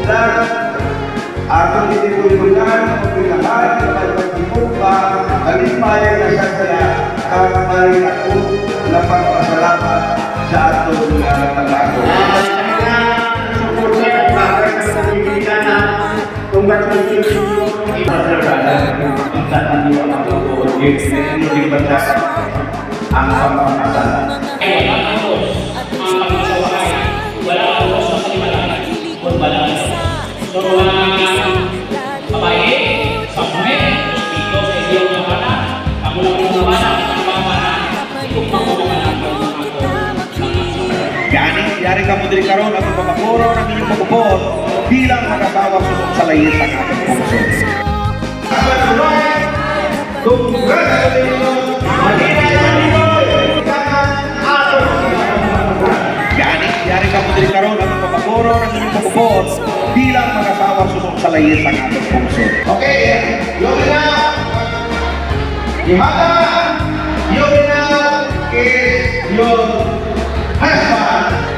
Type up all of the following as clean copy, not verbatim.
ulan. Atong itipulimunan kung pinakahan ng pagpagdipupa, kalimayan na sa kaya, kamay ako na pagpasalamat sa atong pag-ako. Ang pagpapasalamat. Wala ang Diyos sa kalimalan kung wala ang Diyos. So mga babae, sabi, Espiritu sa iyong namana, ako lang ang namana, ang mamana, ikupang mo naman ang Yari ka mo din karoon at pagpapakuro ng inyong magupot bilang nakatawa sunod sa layit ng ating puso. Yari ka mo din karoon at pagpapakuro ng inyong magupot bilang nakatawa sunod sa layit ng ating puso. Okay, yun na! Imada! Yun na is your husband!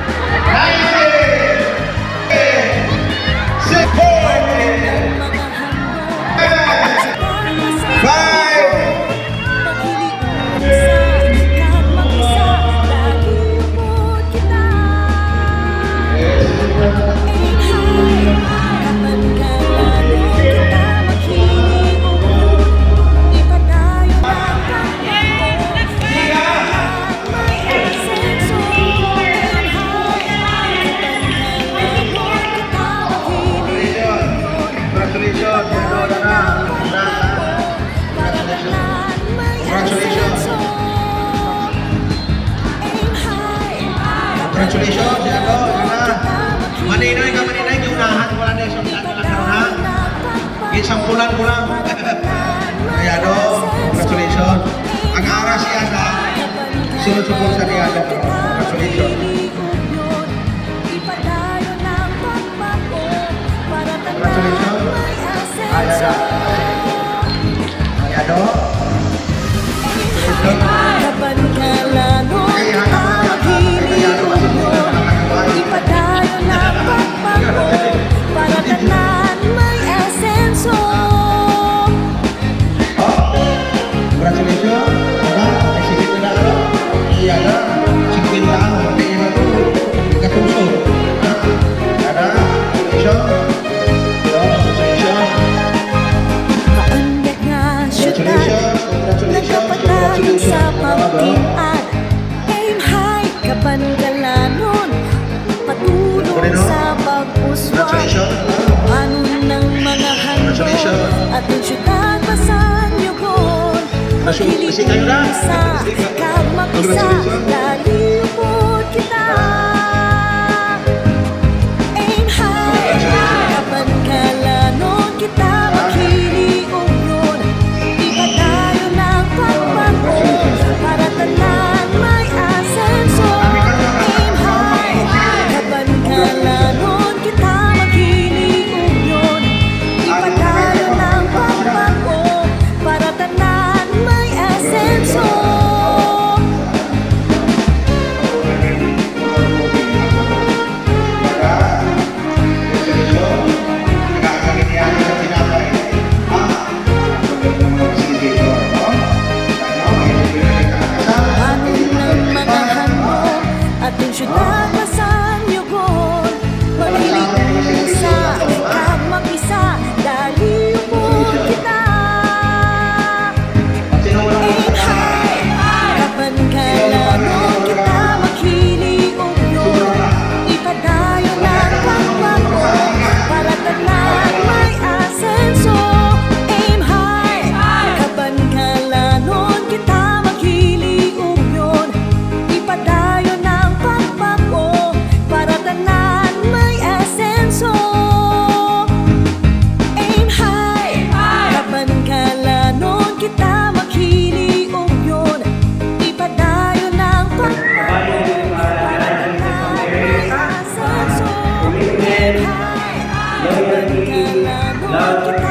Congratulations, Diado, Maninay ka, maninay, yung lahat, wala na isang lahat na lang ha. Isang bulan ko lang. Diado, congratulations. Ang ara si Ada, sunod-sunod sa Diado. Congratulations. Congratulations. Ada. Diado. Sa pagtian, aim high, kabangalanon, patulong sa pag-uswan, ano ng mga handog, at yung syudad pasan yugon, makilig sa kagmakisa, lalipod kita. Aim high, kabangalanon, kita makilig yun, ipadayo ng pagbago, para tanan may asenso. Aim high, kabangalanon, kita makilig yun, ipadayo ng pagbago, para tanan may asenso. Ating syudad pasan yugon, mahilig sa kagmakisa, dalipod kita. Aim high, kabangalanon, kita makilig yun, ipadayo ng pagbago, para tanan may asenso. Aim high, kabangalanon, kita makilig yun, ipadayo ng pagbago, para tanan may asenso. Aim high, kabangalanon, kita makilig yun, ipadayo ng pagbago, para tanan may asenso. Aim high, kabangalanon, kita